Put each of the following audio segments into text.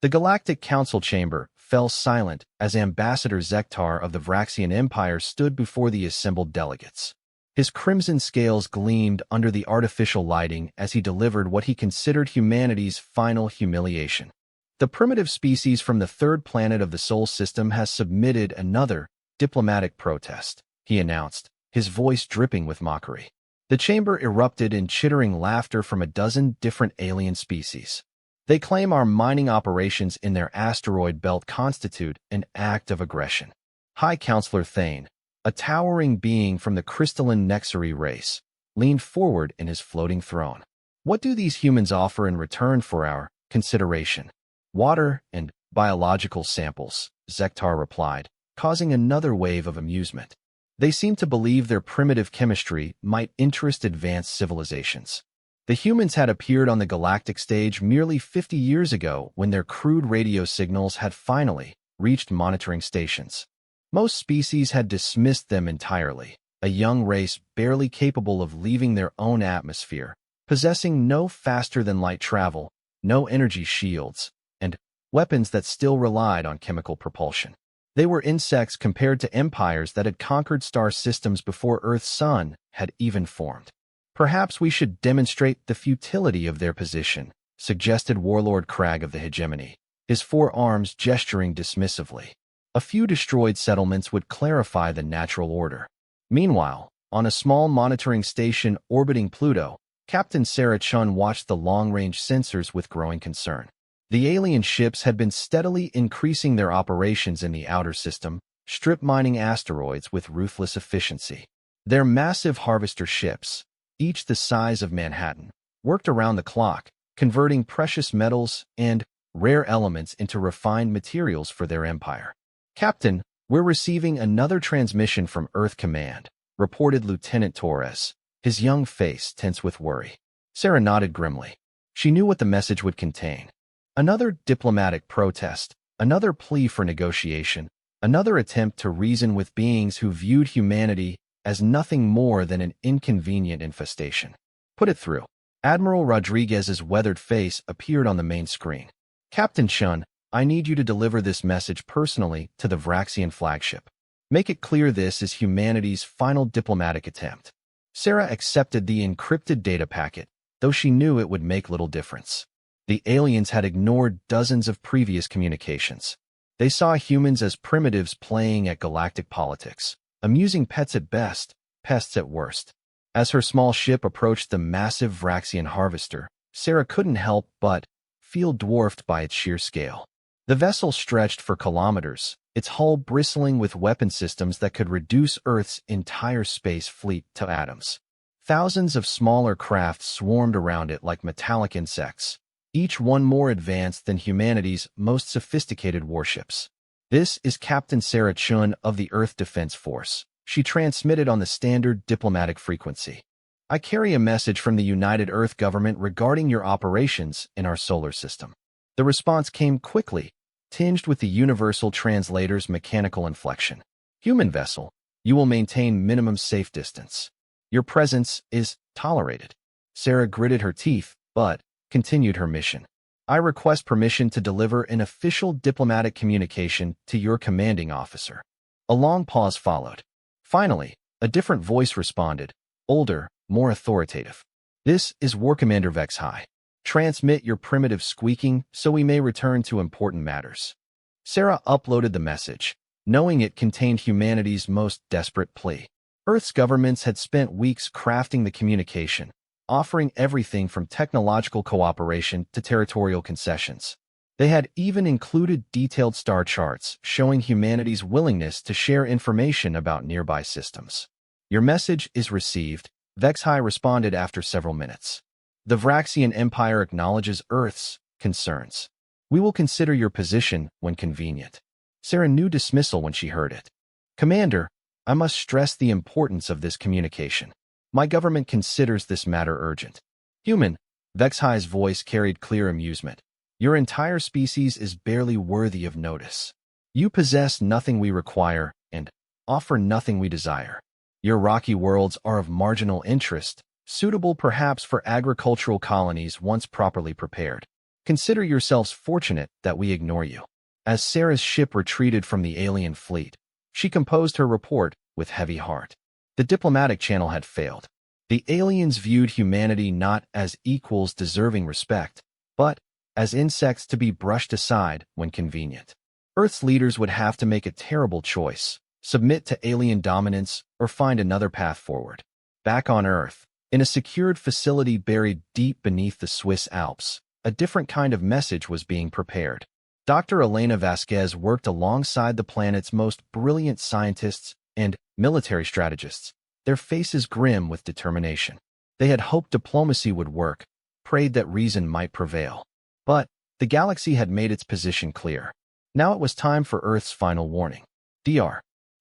The Galactic Council chamber fell silent as Ambassador Zektar of the Vraxian Empire stood before the assembled delegates. His crimson scales gleamed under the artificial lighting as he delivered what he considered humanity's final humiliation. The primitive species from the third planet of the Sol system has submitted another diplomatic protest, he announced, his voice dripping with mockery. The chamber erupted in chittering laughter from a dozen different alien species. They claim our mining operations in their asteroid belt constitute an act of aggression. High Counselor Thane, a towering being from the crystalline Nexari race, leaned forward in his floating throne. What do these humans offer in return for our consideration? Water and biological samples, Zektar replied, causing another wave of amusement. They seem to believe their primitive chemistry might interest advanced civilizations. The humans had appeared on the galactic stage merely 50 years ago when their crude radio signals had finally reached monitoring stations. Most species had dismissed them entirely, a young race barely capable of leaving their own atmosphere, possessing no faster-than-light travel, no energy shields, and weapons that still relied on chemical propulsion. They were insects compared to empires that had conquered star systems before Earth's sun had even formed. Perhaps we should demonstrate the futility of their position, suggested Warlord Crag of the Hegemony, his four arms gesturing dismissively. A few destroyed settlements would clarify the natural order. Meanwhile, on a small monitoring station orbiting Pluto, Captain Sarah Chun watched the long-range sensors with growing concern. The alien ships had been steadily increasing their operations in the outer system, strip-mining asteroids with ruthless efficiency. Their massive harvester ships, each the size of Manhattan, worked around the clock, converting precious metals and rare elements into refined materials for their empire. Captain, we're receiving another transmission from Earth Command, reported Lieutenant Torres, his young face tense with worry. Sarah nodded grimly. She knew what the message would contain. Another diplomatic protest, another plea for negotiation, another attempt to reason with beings who viewed humanity as nothing more than an inconvenient infestation. Put it through. Admiral Rodriguez's weathered face appeared on the main screen. Captain Chun, I need you to deliver this message personally to the Vraxian flagship. Make it clear this is humanity's final diplomatic attempt. Sarah accepted the encrypted data packet, though she knew it would make little difference. The aliens had ignored dozens of previous communications. They saw humans as primitives playing at galactic politics, amusing pets at best, pests at worst. As her small ship approached the massive Vraxian harvester, Sarah couldn't help but feel dwarfed by its sheer scale. The vessel stretched for kilometers, its hull bristling with weapon systems that could reduce Earth's entire space fleet to atoms. Thousands of smaller craft swarmed around it like metallic insects, each one more advanced than humanity's most sophisticated warships. This is Captain Sarah Chun of the Earth Defense Force, she transmitted on the standard diplomatic frequency. I carry a message from the United Earth government regarding your operations in our solar system. The response came quickly, tinged with the universal translator's mechanical inflection. Human vessel, you will maintain minimum safe distance. Your presence is tolerated. Sarah gritted her teeth, but continued her mission. I request permission to deliver an official diplomatic communication to your commanding officer. A long pause followed. Finally, a different voice responded, older, more authoritative. This is War Commander Vexhai. Transmit your primitive squeaking so we may return to important matters. Sarah uploaded the message, knowing it contained humanity's most desperate plea. Earth's governments had spent weeks crafting the communication, offering everything from technological cooperation to territorial concessions. They had even included detailed star charts showing humanity's willingness to share information about nearby systems. Your message is received, Vexhai responded after several minutes. The Vraxian Empire acknowledges Earth's concerns. We will consider your position when convenient. Sarah knew dismissal when she heard it. Commander, I must stress the importance of this communication. My government considers this matter urgent. Human, Vexhai's voice carried clear amusement. Your entire species is barely worthy of notice. You possess nothing we require and offer nothing we desire. Your rocky worlds are of marginal interest, suitable perhaps for agricultural colonies once properly prepared. Consider yourselves fortunate that we ignore you. As Sarah's ship retreated from the alien fleet, she composed her report with heavy heart. The diplomatic channel had failed. The aliens viewed humanity not as equals deserving respect, but as insects to be brushed aside when convenient. Earth's leaders would have to make a terrible choice: submit to alien dominance or find another path forward. Back on Earth, in a secured facility buried deep beneath the Swiss Alps, a different kind of message was being prepared. Dr. Elena Vasquez worked alongside the planet's most brilliant scientists and military strategists, their faces grim with determination. They had hoped diplomacy would work, prayed that reason might prevail. But the galaxy had made its position clear. Now it was time for Earth's final warning. Dr.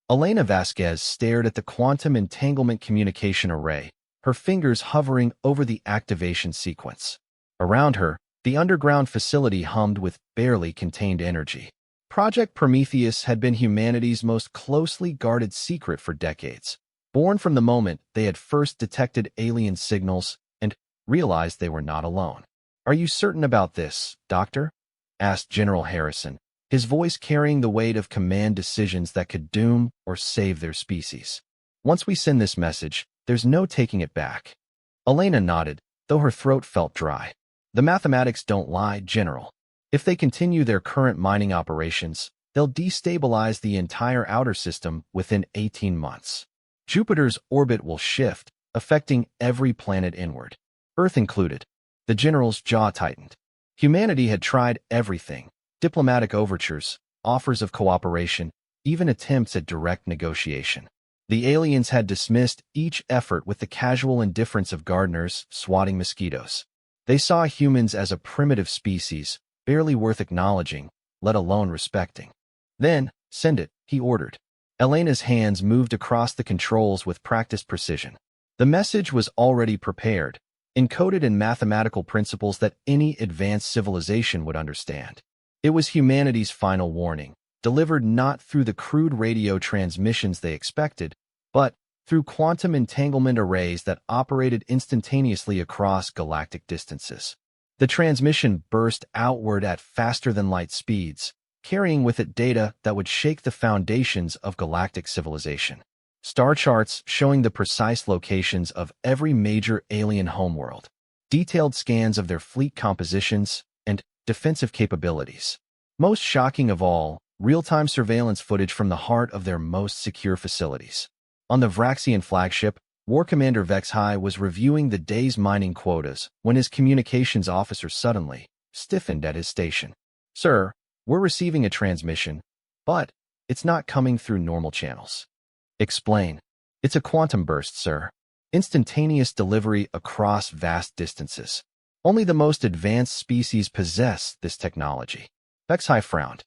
Elena Vasquez stared at the quantum entanglement communication array, her fingers hovering over the activation sequence. Around her, the underground facility hummed with barely contained energy. Project Prometheus had been humanity's most closely guarded secret for decades. Born from the moment they had first detected alien signals and realized they were not alone. "Are you certain about this, Doctor?" asked General Harrison, his voice carrying the weight of command decisions that could doom or save their species. "Once we send this message, there's no taking it back." Elena nodded, though her throat felt dry. "The mathematics don't lie, General. If they continue their current mining operations, they'll destabilize the entire outer system within 18 months. Jupiter's orbit will shift, affecting every planet inward, Earth included." The general's jaw tightened. Humanity had tried everything: diplomatic overtures, offers of cooperation, even attempts at direct negotiation. The aliens had dismissed each effort with the casual indifference of gardeners swatting mosquitoes. They saw humans as a primitive species, barely worth acknowledging, let alone respecting. "Then, send it," he ordered. Elena's hands moved across the controls with practiced precision. The message was already prepared, encoded in mathematical principles that any advanced civilization would understand. It was humanity's final warning, delivered not through the crude radio transmissions they expected, but through quantum entanglement arrays that operated instantaneously across galactic distances. The transmission burst outward at faster-than-light speeds, carrying with it data that would shake the foundations of galactic civilization. Star charts showing the precise locations of every major alien homeworld, detailed scans of their fleet compositions, and defensive capabilities. Most shocking of all, real-time surveillance footage from the heart of their most secure facilities. On the Vraxian flagship, War Commander Vexhai was reviewing the day's mining quotas when his communications officer suddenly stiffened at his station. "Sir, we're receiving a transmission, but it's not coming through normal channels." "Explain." "It's a quantum burst, sir. Instantaneous delivery across vast distances. Only the most advanced species possess this technology." Vexhai frowned.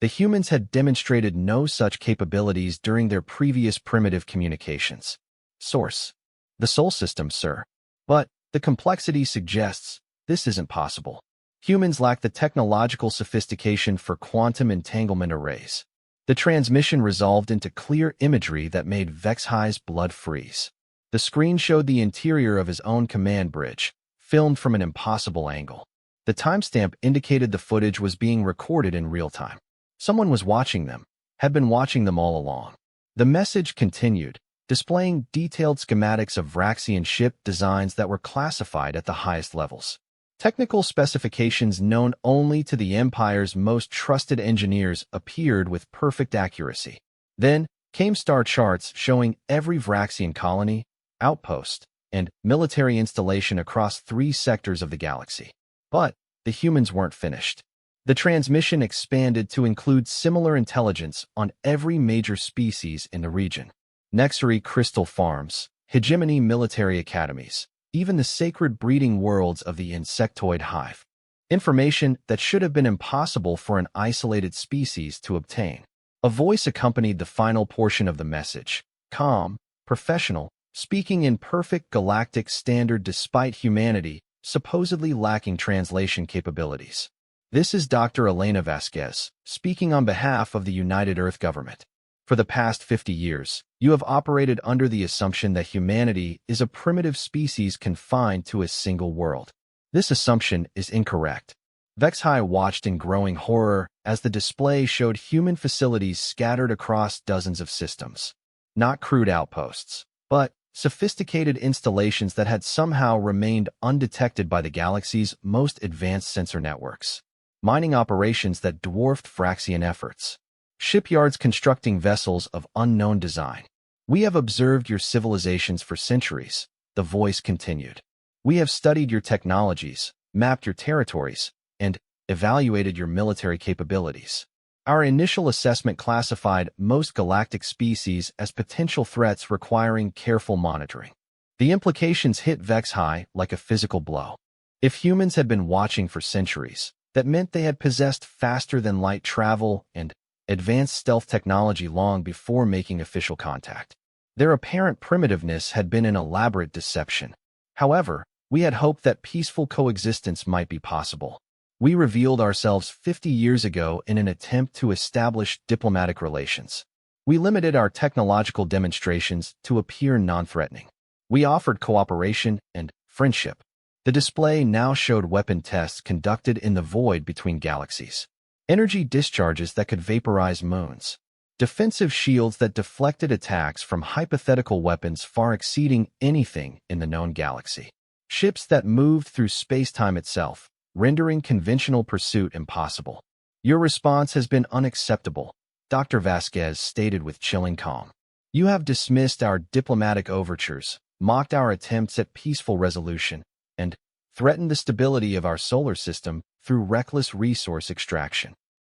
The humans had demonstrated no such capabilities during their previous primitive communications. "Source: the Sol system, sir. But the complexity suggests this isn't possible. Humans lack the technological sophistication for quantum entanglement arrays." The transmission resolved into clear imagery that made Vexhai's blood freeze. The screen showed the interior of his own command bridge, filmed from an impossible angle. The timestamp indicated the footage was being recorded in real time. Someone was watching them, had been watching them all along. The message continued, displaying detailed schematics of Vraxian ship designs that were classified at the highest levels. Technical specifications known only to the Empire's most trusted engineers appeared with perfect accuracy. Then came star charts showing every Vraxian colony, outpost, and military installation across 3 sectors of the galaxy. But the humans weren't finished. The transmission expanded to include similar intelligence on every major species in the region. Nexary crystal farms, hegemony military academies, even the sacred breeding worlds of the insectoid hive. Information that should have been impossible for an isolated species to obtain. A voice accompanied the final portion of the message, calm, professional, speaking in perfect galactic standard despite humanity supposedly lacking translation capabilities. "This is Dr. Elena Vasquez, speaking on behalf of the United Earth government. For the past 50 years, you have operated under the assumption that humanity is a primitive species confined to a single world. This assumption is incorrect. Vexhai watched in growing horror as the display showed human facilities scattered across dozens of systems. Not crude outposts, but sophisticated installations that had somehow remained undetected by the galaxy's most advanced sensor networks. Mining operations that dwarfed Vraxian efforts. Shipyards constructing vessels of unknown design. "We have observed your civilizations for centuries," the voice continued. "We have studied your technologies, mapped your territories, and evaluated your military capabilities. Our initial assessment classified most galactic species as potential threats requiring careful monitoring." The implications hit Vexhai like a physical blow. If humans had been watching for centuries, that meant they had possessed faster-than-light travel and advanced stealth technology long before making official contact. Their apparent primitiveness had been an elaborate deception. However, we had hoped that peaceful coexistence might be possible. We revealed ourselves 50 years ago in an attempt to establish diplomatic relations. We limited our technological demonstrations to appear non-threatening. We offered cooperation and friendship. The display now showed weapon tests conducted in the void between galaxies. Energy discharges that could vaporize moons. Defensive shields that deflected attacks from hypothetical weapons far exceeding anything in the known galaxy. Ships that moved through space-time itself, rendering conventional pursuit impossible. "Your response has been unacceptable," Dr. Vasquez stated with chilling calm. "You have dismissed our diplomatic overtures, mocked our attempts at peaceful resolution, and threatened the stability of our solar system through reckless resource extraction."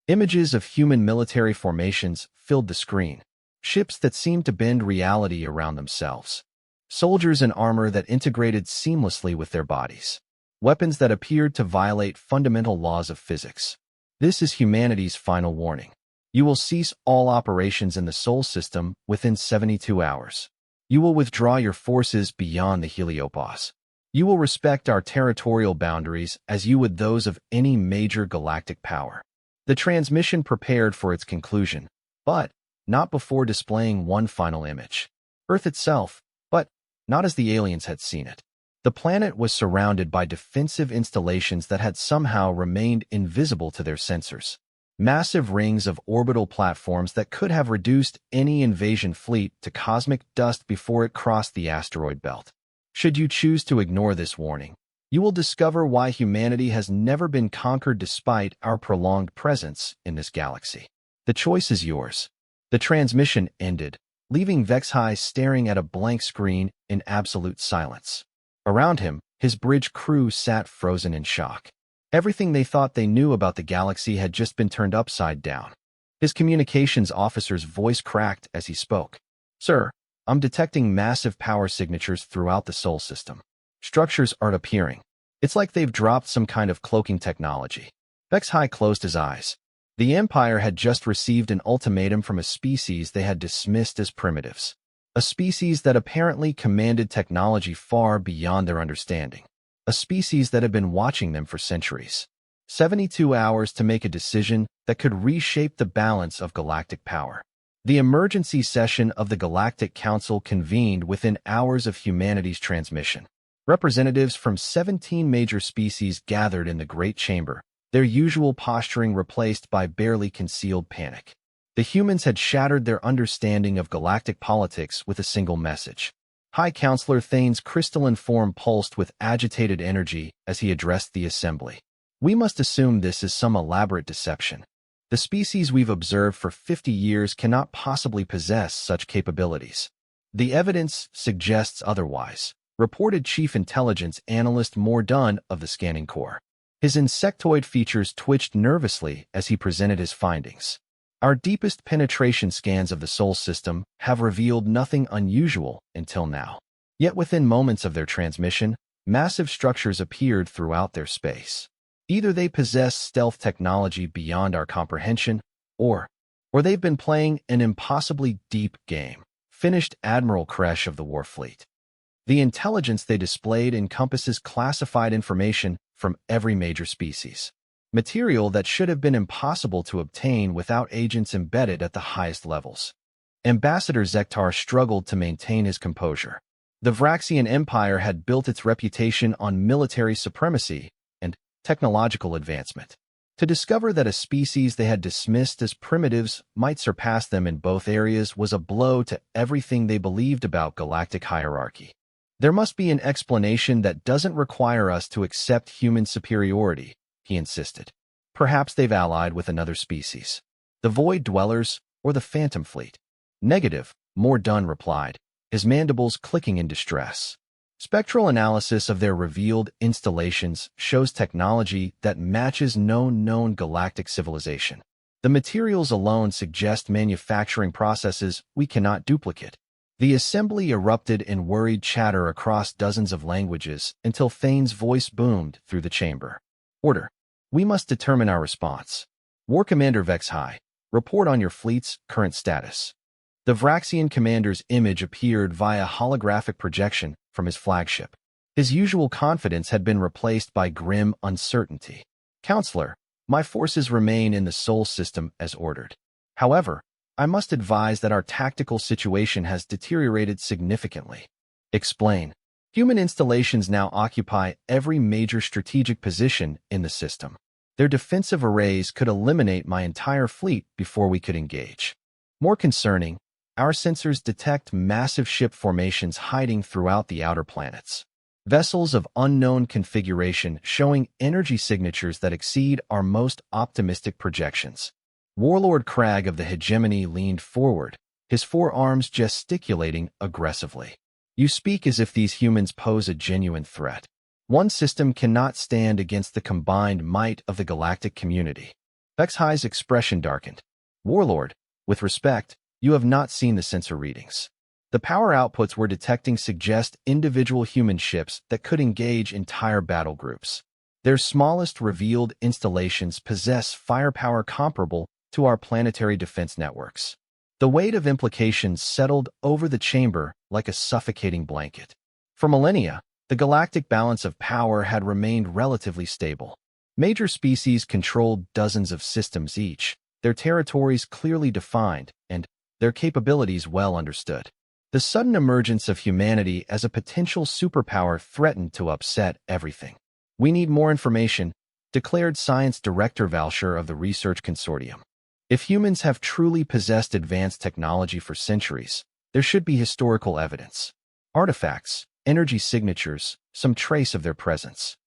Images of human military formations filled the screen. Ships that seemed to bend reality around themselves. Soldiers in armor that integrated seamlessly with their bodies. Weapons that appeared to violate fundamental laws of physics. "This is humanity's final warning. You will cease all operations in the Sol system within 72 hours. You will withdraw your forces beyond the Heliopause. You will respect our territorial boundaries as you would those of any major galactic power." The transmission prepared for its conclusion, but not before displaying one final image. Earth itself, but not as the aliens had seen it. The planet was surrounded by defensive installations that had somehow remained invisible to their sensors. Massive rings of orbital platforms that could have reduced any invasion fleet to cosmic dust before it crossed the asteroid belt. Should you choose to ignore this warning, you will discover why humanity has never been conquered despite our prolonged presence in this galaxy. The choice is yours. The transmission ended, leaving Vexhai staring at a blank screen in absolute silence. Around him, his bridge crew sat frozen in shock. Everything they thought they knew about the galaxy had just been turned upside down. His communications officer's voice cracked as he spoke. "Sir, I'm detecting massive power signatures throughout the Sol system. Structures aren't appearing. It's like they've dropped some kind of cloaking technology." Vexhai closed his eyes. The Empire had just received an ultimatum from a species they had dismissed as primitives. A species that apparently commanded technology far beyond their understanding. A species that had been watching them for centuries. 72 hours to make a decision that could reshape the balance of galactic power. The emergency session of the Galactic Council convened within hours of humanity's transmission. Representatives from 17 major species gathered in the Great Chamber, their usual posturing replaced by barely concealed panic. The humans had shattered their understanding of galactic politics with a single message. High Counselor Thane's crystalline form pulsed with agitated energy as he addressed the assembly. "We must assume this is some elaborate deception. The species we've observed for 50 years cannot possibly possess such capabilities. The evidence suggests otherwise," reported Chief Intelligence Analyst Mordun of the Scanning Corps. His insectoid features twitched nervously as he presented his findings. "Our deepest penetration scans of the Sol system have revealed nothing unusual until now. Yet within moments of their transmission, massive structures appeared throughout their space. Either they possess stealth technology beyond our comprehension, or they've been playing an impossibly deep game," finished Admiral Kresh of the Warfleet. "The intelligence they displayed encompasses classified information from every major species. Material that should have been impossible to obtain without agents embedded at the highest levels." Ambassador Zektar struggled to maintain his composure. The Vraxian Empire had built its reputation on military supremacy, and technological advancement. To discover that a species they had dismissed as primitives might surpass them in both areas was a blow to everything they believed about galactic hierarchy. There must be an explanation that doesn't require us to accept human superiority, he insisted. Perhaps they've allied with another species. The Void Dwellers or the Phantom Fleet. Negative, Mordun replied, his mandibles clicking in distress. Spectral analysis of their revealed installations shows technology that matches no known galactic civilization. The materials alone suggest manufacturing processes we cannot duplicate. The assembly erupted in worried chatter across dozens of languages until Thane's voice boomed through the chamber. Order. We must determine our response. War Commander Vexhai, report on your fleet's current status. The Vraxian commander's image appeared via holographic projection from his flagship. His usual confidence had been replaced by grim uncertainty. Counselor, my forces remain in the Sol system as ordered. However, I must advise that our tactical situation has deteriorated significantly. Explain. Human installations now occupy every major strategic position in the system. Their defensive arrays could eliminate my entire fleet before we could engage. More concerning, our sensors detect massive ship formations hiding throughout the outer planets. Vessels of unknown configuration showing energy signatures that exceed our most optimistic projections. Warlord Crag of the Hegemony leaned forward, his forearms gesticulating aggressively. You speak as if these humans pose a genuine threat. One system cannot stand against the combined might of the galactic community. Vexhai's expression darkened. Warlord, with respect, you have not seen the sensor readings. The power outputs we're detecting suggest individual human ships that could engage entire battle groups. Their smallest revealed installations possess firepower comparable to our planetary defense networks. The weight of implications settled over the chamber like a suffocating blanket. For millennia, the galactic balance of power had remained relatively stable. Major species controlled dozens of systems each, their territories clearly defined, and their capabilities well understood. The sudden emergence of humanity as a potential superpower threatened to upset everything. We need more information, declared Science Director Valsher of the Research Consortium. If humans have truly possessed advanced technology for centuries, there should be historical evidence. Artifacts, energy signatures, some trace of their presence.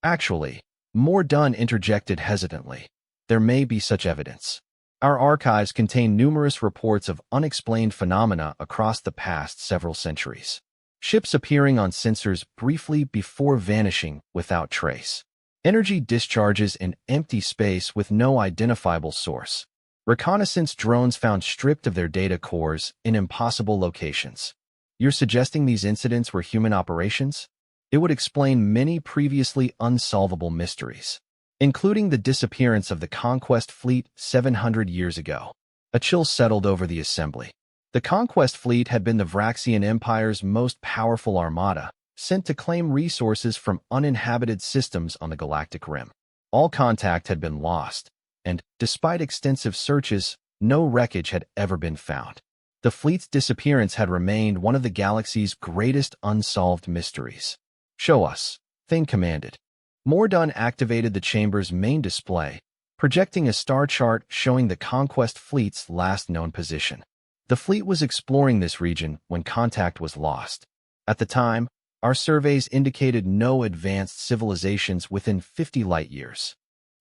Actually, Mordun interjected hesitantly. There may be such evidence. Our archives contain numerous reports of unexplained phenomena across the past several centuries. Ships appearing on sensors briefly before vanishing without trace. Energy discharges in empty space with no identifiable source. Reconnaissance drones found stripped of their data cores in impossible locations. You're suggesting these incidents were human operations? It would explain many previously unsolvable mysteries, including the disappearance of the Conquest Fleet 700 years ago. A chill settled over the assembly. The Conquest Fleet had been the Vraxian Empire's most powerful armada, sent to claim resources from uninhabited systems on the galactic rim. All contact had been lost, and, despite extensive searches, no wreckage had ever been found. The fleet's disappearance had remained one of the galaxy's greatest unsolved mysteries. Show us, Thane commanded. Mordun activated the chamber's main display, projecting a star chart showing the Conquest Fleet's last known position. The fleet was exploring this region when contact was lost. At the time, our surveys indicated no advanced civilizations within 50 light-years.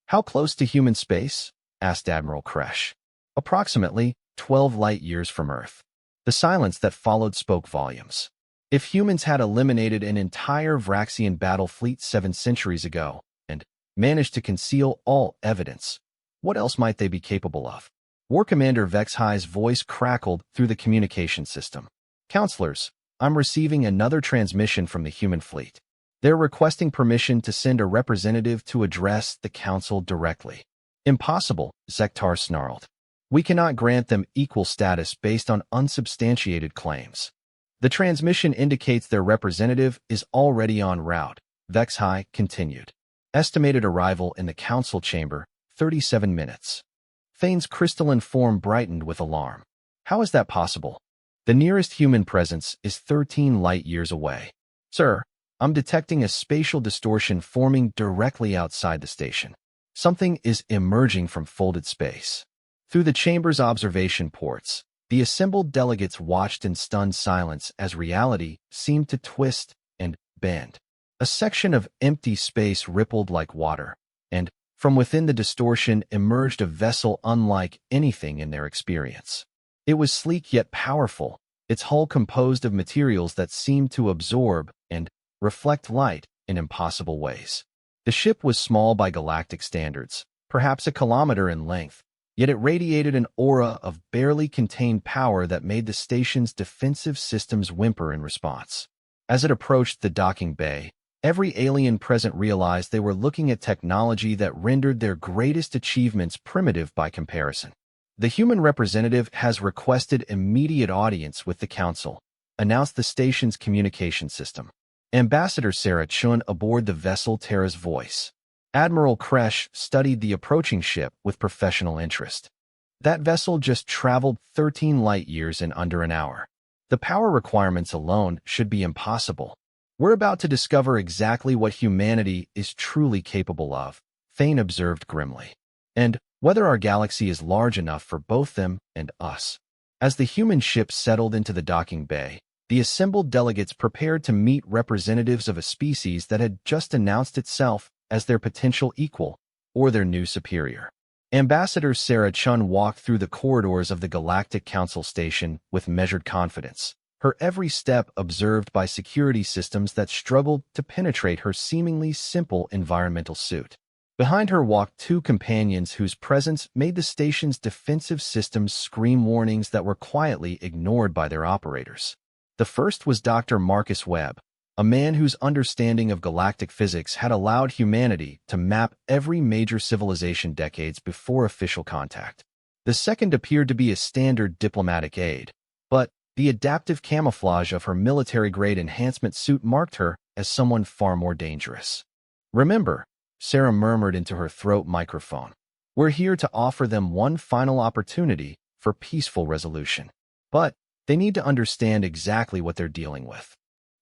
How close to human space? Asked Admiral Kresh. Approximately 12 light-years from Earth. The silence that followed spoke volumes. If humans had eliminated an entire Vraxian battle fleet 7 centuries ago and managed to conceal all evidence, what else might they be capable of? War Commander Vexhai's voice crackled through the communication system. Counselors, I'm receiving another transmission from the human fleet. They're requesting permission to send a representative to address the council directly. Impossible, Zektar snarled. We cannot grant them equal status based on unsubstantiated claims. The transmission indicates their representative is already en route, Vexhai continued. Estimated arrival in the council chamber, 37 minutes. Thane's crystalline form brightened with alarm. How is that possible? The nearest human presence is 13 light-years away. Sir, I'm detecting a spatial distortion forming directly outside the station. Something is emerging from folded space. Through the chamber's observation ports, the assembled delegates watched in stunned silence as reality seemed to twist and bend. A section of empty space rippled like water, and from within the distortion emerged a vessel unlike anything in their experience. It was sleek yet powerful, its hull composed of materials that seemed to absorb and reflect light in impossible ways. The ship was small by galactic standards, perhaps a kilometer in length, yet it radiated an aura of barely contained power that made the station's defensive systems whimper in response. As it approached the docking bay, every alien present realized they were looking at technology that rendered their greatest achievements primitive by comparison. The human representative has requested immediate audience with the Council, announced the station's communication system. Ambassador Sarah Chun aboard the vessel Terra's Voice. Admiral Kresh studied the approaching ship with professional interest. That vessel just traveled 13 light-years in under an hour. The power requirements alone should be impossible. We're about to discover exactly what humanity is truly capable of, Thane observed grimly. And whether our galaxy is large enough for both them and us. As the human ship settled into the docking bay, the assembled delegates prepared to meet representatives of a species that had just announced itself as their potential equal or their new superior. Ambassador Sarah Chun walked through the corridors of the Galactic Council station with measured confidence, her every step observed by security systems that struggled to penetrate her seemingly simple environmental suit. Behind her walked two companions whose presence made the station's defensive systems scream warnings that were quietly ignored by their operators. The first was Dr. Marcus Webb, a man whose understanding of galactic physics had allowed humanity to map every major civilization decades before official contact. The second appeared to be a standard diplomatic aide, but the adaptive camouflage of her military-grade enhancement suit marked her as someone far more dangerous. "Remember," Sarah murmured into her throat microphone, "we're here to offer them one final opportunity for peaceful resolution. But they need to understand exactly what they're dealing with."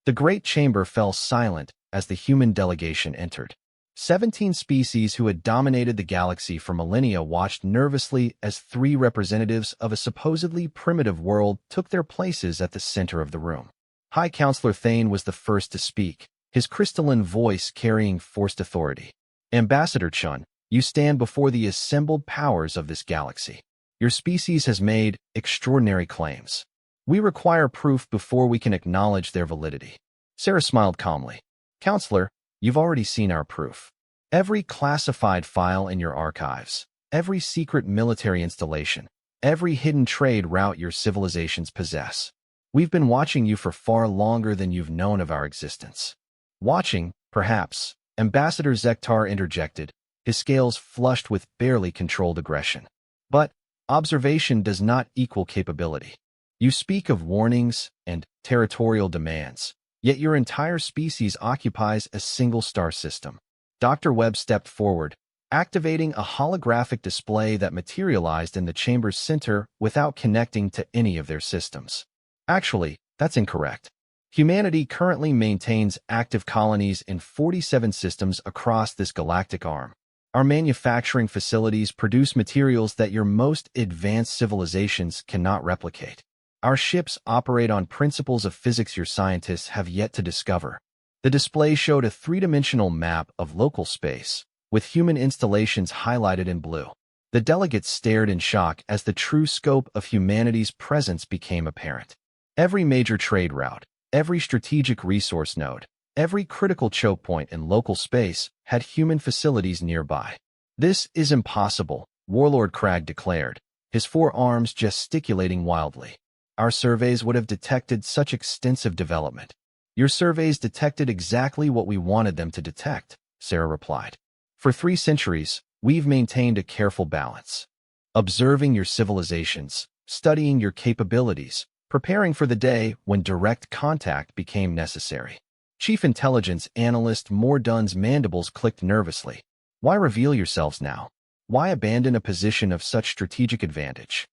The great chamber fell silent as the human delegation entered. 17 species who had dominated the galaxy for millennia watched nervously as 3 representatives of a supposedly primitive world took their places at the center of the room. High Counselor Thane was the first to speak, his crystalline voice carrying forced authority. "Ambassador Chun, you stand before the assembled powers of this galaxy. Your species has made extraordinary claims. We require proof before we can acknowledge their validity." Sarah smiled calmly. "Counselor, you've already seen our proof. Every classified file in your archives, every secret military installation, every hidden trade route your civilizations possess. We've been watching you for far longer than you've known of our existence." "Watching, perhaps," Ambassador Zektar interjected, his scales flushed with barely controlled aggression. "But observation does not equal capability. You speak of warnings and territorial demands, yet your entire species occupies a single star system." Dr. Webb stepped forward, activating a holographic display that materialized in the chamber's center without connecting to any of their systems. "Actually, that's incorrect. Humanity currently maintains active colonies in 47 systems across this galactic arm. Our manufacturing facilities produce materials that your most advanced civilizations cannot replicate. Our ships operate on principles of physics your scientists have yet to discover." The display showed a 3-dimensional map of local space, with human installations highlighted in blue. The delegates stared in shock as the true scope of humanity's presence became apparent. Every major trade route, every strategic resource node, every critical choke point in local space had human facilities nearby. "This is impossible," Warlord Crag declared, his 4 arms gesticulating wildly. "Our surveys would have detected such extensive development." "Your surveys detected exactly what we wanted them to detect," Sarah replied. "For 3 centuries, we've maintained a careful balance. Observing your civilizations, studying your capabilities, preparing for the day when direct contact became necessary." Chief Intelligence Analyst Mordun's mandibles clicked nervously. "Why reveal yourselves now? Why abandon a position of such strategic advantage?"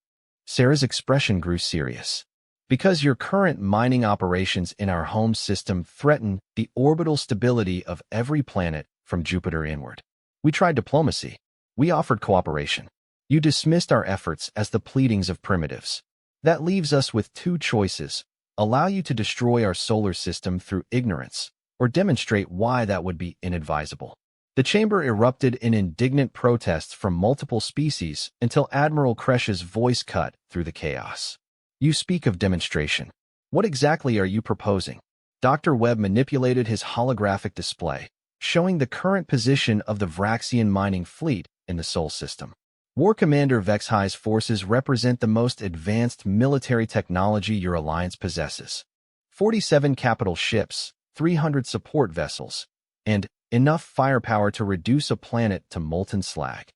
Sarah's expression grew serious. Because your current mining operations in our home system threaten the orbital stability of every planet from Jupiter inward. We tried diplomacy. We offered cooperation. You dismissed our efforts as the pleadings of primitives. That leaves us with two choices: allow you to destroy our solar system through ignorance, or demonstrate why that would be inadvisable. The chamber erupted in indignant protests from multiple species until Admiral Kresh's voice cut through the chaos. You speak of demonstration. What exactly are you proposing? Dr. Webb manipulated his holographic display, showing the current position of the Vraxian mining fleet in the Sol system. War Commander Vexhi's forces represent the most advanced military technology your alliance possesses. 47 capital ships, 300 support vessels, and enough firepower to reduce a planet to molten slag.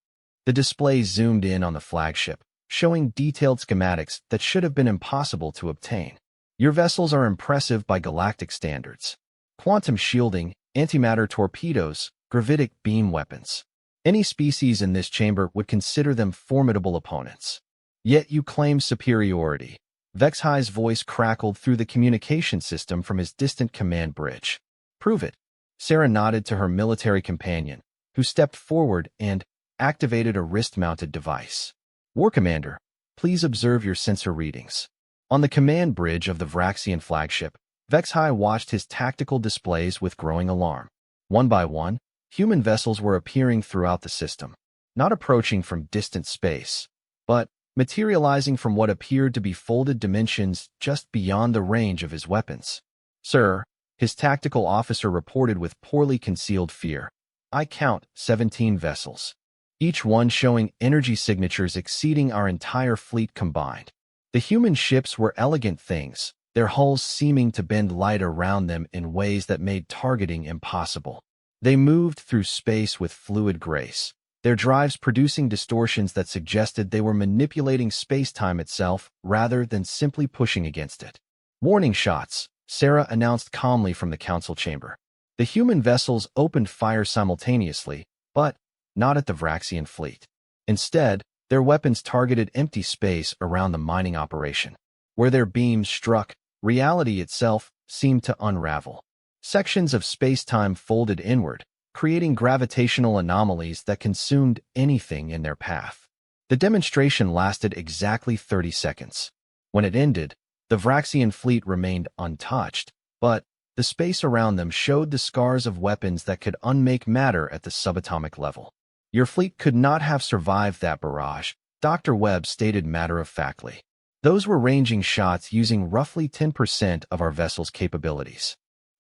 The display zoomed in on the flagship, showing detailed schematics that should have been impossible to obtain. Your vessels are impressive by galactic standards. Quantum shielding, antimatter torpedoes, gravitic beam weapons. Any species in this chamber would consider them formidable opponents. Yet you claim superiority. Vexhi's voice crackled through the communication system from his distant command bridge. Prove it. Sarah nodded to her military companion, who stepped forward and activated a wrist-mounted device. War Commander, please observe your sensor readings. On the command bridge of the Vraxian flagship, Vexhi watched his tactical displays with growing alarm. One by one, human vessels were appearing throughout the system, not approaching from distant space, but materializing from what appeared to be folded dimensions just beyond the range of his weapons. Sir, his tactical officer reported with poorly concealed fear, I count 17 vessels, each one showing energy signatures exceeding our entire fleet combined. The human ships were elegant things, their hulls seeming to bend light around them in ways that made targeting impossible. They moved through space with fluid grace, their drives producing distortions that suggested they were manipulating space-time itself rather than simply pushing against it. Warning shots, Sarah announced calmly from the council chamber. The human vessels opened fire simultaneously, but not at the Vraxian fleet. Instead, their weapons targeted empty space around the mining operation. Where their beams struck, reality itself seemed to unravel. Sections of space-time folded inward, creating gravitational anomalies that consumed anything in their path. The demonstration lasted exactly 30 seconds. When it ended, the Vraxian fleet remained untouched, but the space around them showed the scars of weapons that could unmake matter at the subatomic level. Your fleet could not have survived that barrage, Dr. Webb stated matter-of-factly. Those were ranging shots using roughly 10% of our vessel's capabilities.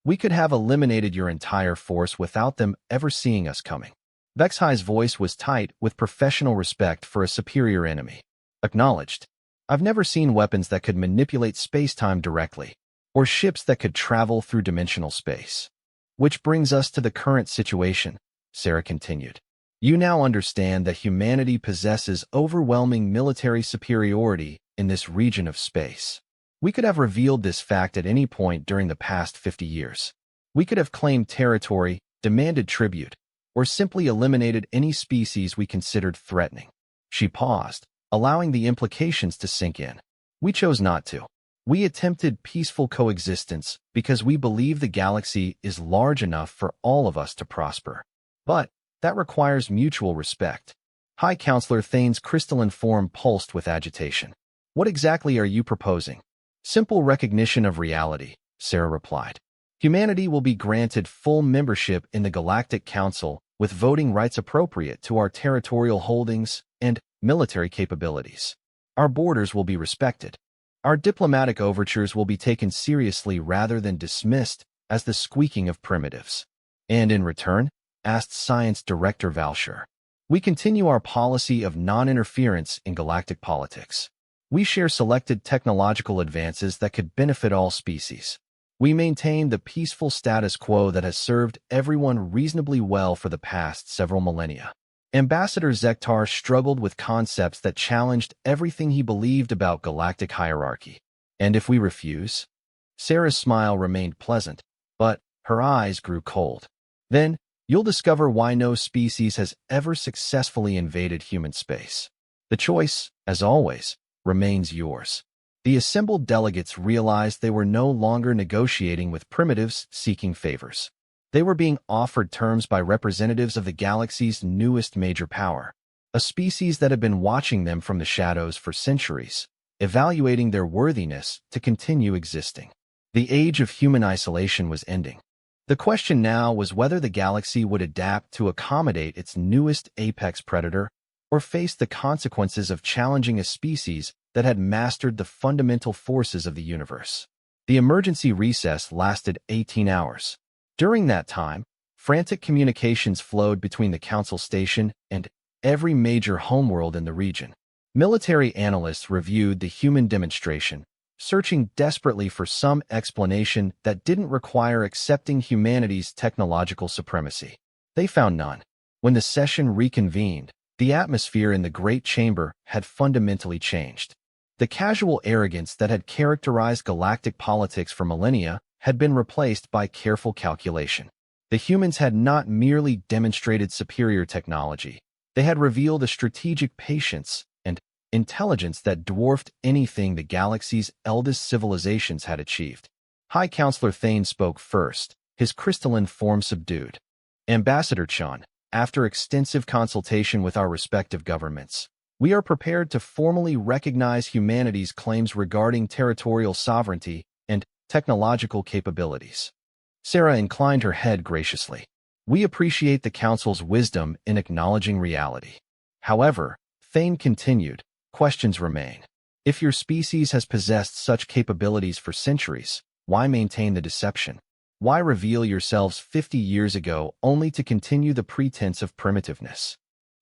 We could have eliminated your entire force without them ever seeing us coming. Vexhi's voice was tight with professional respect for a superior enemy. Acknowledged. I've never seen weapons that could manipulate space-time directly, or ships that could travel through dimensional space. Which brings us to the current situation, Sarah continued. You now understand that humanity possesses overwhelming military superiority in this region of space. We could have revealed this fact at any point during the past 50 years. We could have claimed territory, demanded tribute, or simply eliminated any species we considered threatening. She paused, allowing the implications to sink in. We chose not to. We attempted peaceful coexistence because we believe the galaxy is large enough for all of us to prosper. But that requires mutual respect. High Counselor Thane's crystalline form pulsed with agitation. What exactly are you proposing? Simple recognition of reality, Sarah replied. Humanity will be granted full membership in the Galactic Council with voting rights appropriate to our territorial holdings and military capabilities. Our borders will be respected. Our diplomatic overtures will be taken seriously rather than dismissed as the squeaking of primitives. And in return, asked Science Director Valshur, we continue our policy of non-interference in galactic politics. We share selected technological advances that could benefit all species. We maintain the peaceful status quo that has served everyone reasonably well for the past several millennia. Ambassador Zektar struggled with concepts that challenged everything he believed about galactic hierarchy. And if we refuse? Sarah's smile remained pleasant, but her eyes grew cold. Then, you'll discover why no species has ever successfully invaded human space. The choice, as always, remains yours. The assembled delegates realized they were no longer negotiating with primitives seeking favors. They were being offered terms by representatives of the galaxy's newest major power, a species that had been watching them from the shadows for centuries, evaluating their worthiness to continue existing. The age of human isolation was ending. The question now was whether the galaxy would adapt to accommodate its newest apex predator or face the consequences of challenging a species that had mastered the fundamental forces of the universe. The emergency recess lasted 18 hours. During that time, frantic communications flowed between the Council Station and every major homeworld in the region. Military analysts reviewed the human demonstration, searching desperately for some explanation that didn't require accepting humanity's technological supremacy. They found none. When the session reconvened, the atmosphere in the Great Chamber had fundamentally changed. The casual arrogance that had characterized galactic politics for millennia had been replaced by careful calculation. The humans had not merely demonstrated superior technology. They had revealed a strategic patience and intelligence that dwarfed anything the galaxy's eldest civilizations had achieved. High Counselor Thane spoke first, his crystalline form subdued. Ambassador Chun, after extensive consultation with our respective governments, we are prepared to formally recognize humanity's claims regarding territorial sovereignty and technological capabilities. Sarah inclined her head graciously. We appreciate the Council's wisdom in acknowledging reality. However, Thane continued, questions remain. If your species has possessed such capabilities for centuries, why maintain the deception? Why reveal yourselves 50 years ago only to continue the pretense of primitiveness?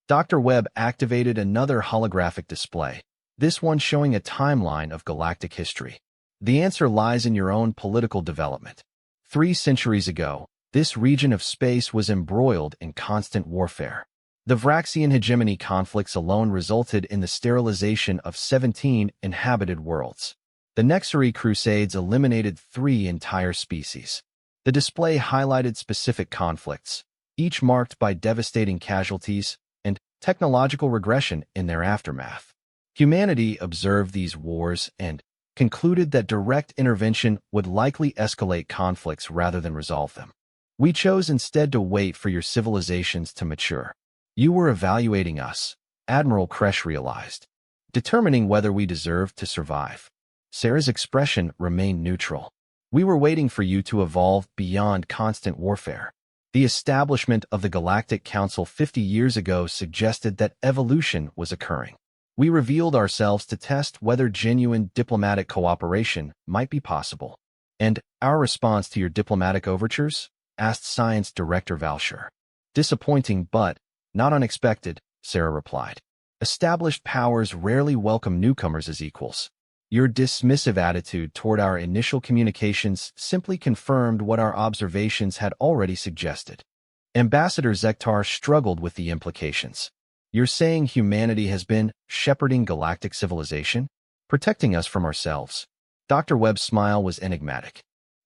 Dr. Webb activated another holographic display, this one showing a timeline of galactic history. The answer lies in your own political development. 3 centuries ago, this region of space was embroiled in constant warfare. The Vraxian hegemony conflicts alone resulted in the sterilization of 17 inhabited worlds. The Nexari Crusades eliminated 3 entire species. The display highlighted specific conflicts, each marked by devastating casualties and technological regression in their aftermath. Humanity observed these wars and concluded that direct intervention would likely escalate conflicts rather than resolve them. We chose instead to wait for your civilizations to mature. You were evaluating us, Admiral Kresh realized, determining whether we deserved to survive. Sarah's expression remained neutral. We were waiting for you to evolve beyond constant warfare. The establishment of the Galactic Council 50 years ago suggested that evolution was occurring. We revealed ourselves to test whether genuine diplomatic cooperation might be possible. And our response to your diplomatic overtures? Asked Science Director Valshar. Disappointing but not unexpected, Sarah replied. Established powers rarely welcome newcomers as equals. Your dismissive attitude toward our initial communications simply confirmed what our observations had already suggested. Ambassador Zektar struggled with the implications. You're saying humanity has been shepherding galactic civilization? Protecting us from ourselves? Dr. Webb's smile was enigmatic.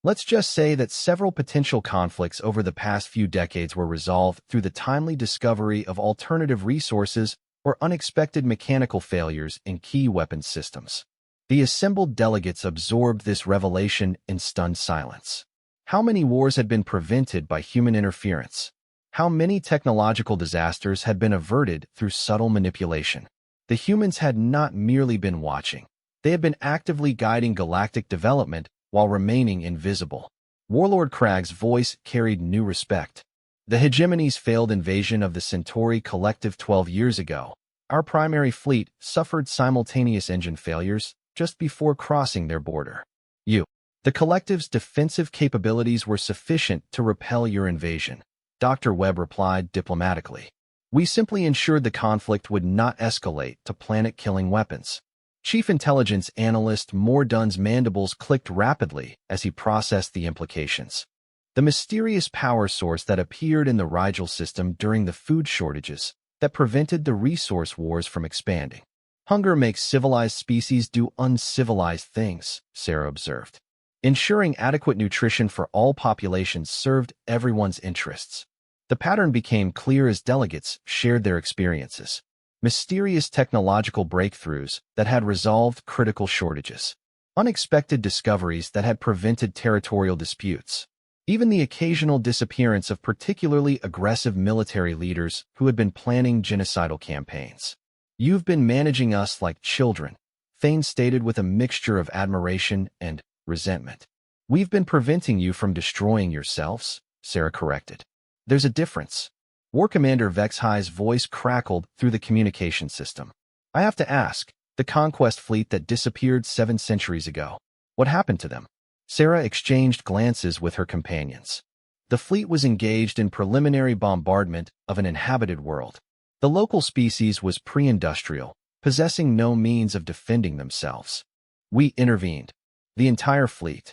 Let's just say that several potential conflicts over the past few decades were resolved through the timely discovery of alternative resources or unexpected mechanical failures in key weapons systems. The assembled delegates absorbed this revelation in stunned silence. How many wars had been prevented by human interference? How many technological disasters had been averted through subtle manipulation? The humans had not merely been watching. They had been actively guiding galactic development while remaining invisible. Warlord Kragg's voice carried new respect. The hegemony's failed invasion of the Centauri Collective 12 years ago. Our primary fleet suffered simultaneous engine failures just before crossing their border. The Collective's defensive capabilities were sufficient to repel your invasion, Dr. Webb replied diplomatically. We simply ensured the conflict would not escalate to planet-killing weapons. Chief Intelligence Analyst Mordunn's mandibles clicked rapidly as he processed the implications. The mysterious power source that appeared in the Rigel system during the food shortages that prevented the resource wars from expanding. Hunger makes civilized species do uncivilized things, Sarah observed. Ensuring adequate nutrition for all populations served everyone's interests. The pattern became clear as delegates shared their experiences. Mysterious technological breakthroughs that had resolved critical shortages. unexpected discoveries that had prevented territorial disputes, even the occasional disappearance of particularly aggressive military leaders who had been planning genocidal campaigns. "You've been managing us like children," Thane stated with a mixture of admiration and resentment. "We've been preventing you from destroying yourselves," Sarah corrected. "There's a difference." War Commander Vexhi's voice crackled through the communication system. "I have to ask, the conquest fleet that disappeared 7 centuries ago, what happened to them?" Sarah exchanged glances with her companions. The fleet was engaged in preliminary bombardment of an inhabited world. The local species was pre-industrial, possessing no means of defending themselves. "We intervened. The entire fleet.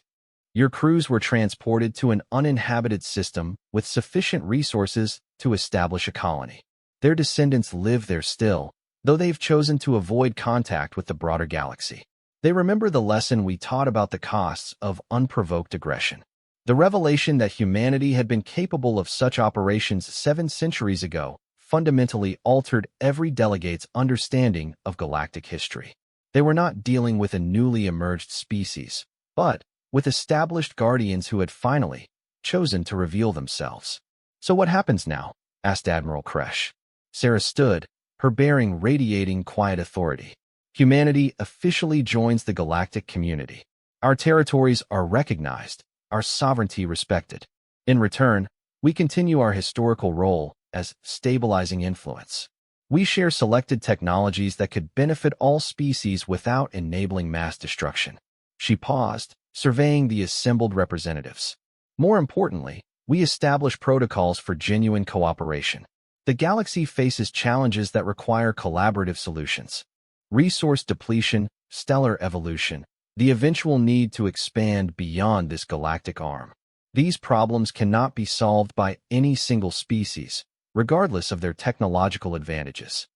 Your crews were transported to an uninhabited system with sufficient resources to establish a colony. Their descendants live there still, though they've chosen to avoid contact with the broader galaxy. They remember the lesson we taught about the costs of unprovoked aggression. The revelation that humanity had been capable of such operations 7 centuries ago fundamentally altered every delegate's understanding of galactic history. They were not dealing with a newly emerged species, but with established guardians who had finally chosen to reveal themselves." "So what happens now?" asked Admiral Kresh. Sarah stood, her bearing radiating quiet authority. "Humanity officially joins the galactic community. Our territories are recognized, our sovereignty respected. In return, we continue our historical role as stabilizing influence. We share selected technologies that could benefit all species without enabling mass destruction." She paused, surveying the assembled representatives. "More importantly, we establish protocols for genuine cooperation. The galaxy faces challenges that require collaborative solutions. Resource depletion, stellar evolution, the eventual need to expand beyond this galactic arm. These problems cannot be solved by any single species, regardless of their technological advantages."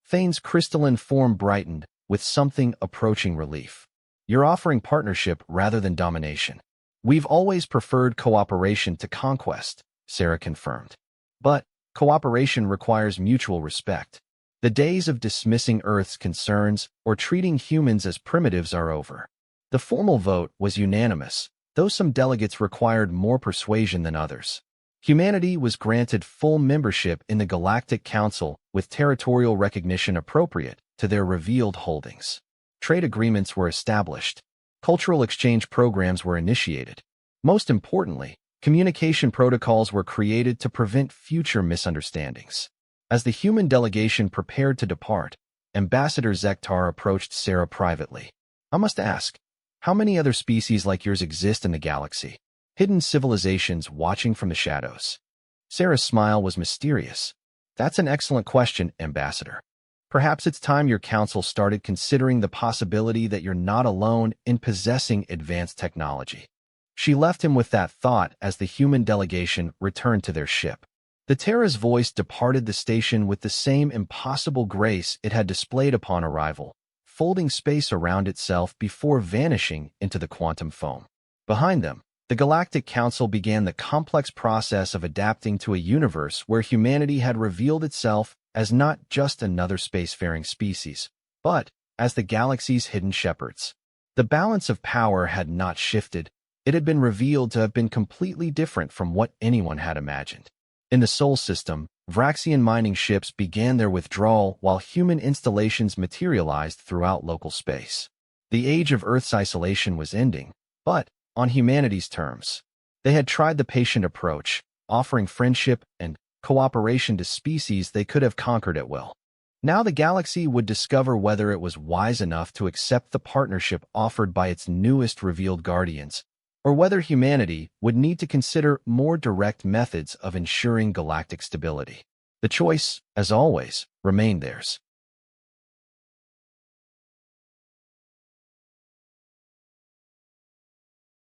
Thane's crystalline form brightened with something approaching relief. "You're offering partnership rather than domination." "We've always preferred cooperation to conquest," Sarah confirmed. "But cooperation requires mutual respect. The days of dismissing Earth's concerns or treating humans as primitives are over." The formal vote was unanimous, though some delegates required more persuasion than others. Humanity was granted full membership in the Galactic Council with territorial recognition appropriate to their revealed holdings. Trade agreements were established. Cultural exchange programs were initiated. Most importantly, communication protocols were created to prevent future misunderstandings. As the human delegation prepared to depart, Ambassador Zektar approached Sarah privately. "I must ask, how many other species like yours exist in the galaxy? Hidden civilizations watching from the shadows?" Sarah's smile was mysterious. "That's an excellent question, Ambassador. Perhaps it's time your council started considering the possibility that you're not alone in possessing advanced technology." She left him with that thought as the human delegation returned to their ship. The Terra's voice departed the station with the same impossible grace it had displayed upon arrival, folding space around itself before vanishing into the quantum foam. Behind them, the Galactic Council began the complex process of adapting to a universe where humanity had revealed itself as not just another spacefaring species, but as the galaxy's hidden shepherds. The balance of power had not shifted. It had been revealed to have been completely different from what anyone had imagined. In the Sol system, Vraxian mining ships began their withdrawal while human installations materialized throughout local space. The age of Earth's isolation was ending, but on humanity's terms. They had tried the patient approach, offering friendship and cooperation to species they could have conquered at will. Now the galaxy would discover whether it was wise enough to accept the partnership offered by its newest revealed guardians, or whether humanity would need to consider more direct methods of ensuring galactic stability. The choice, as always, remained theirs.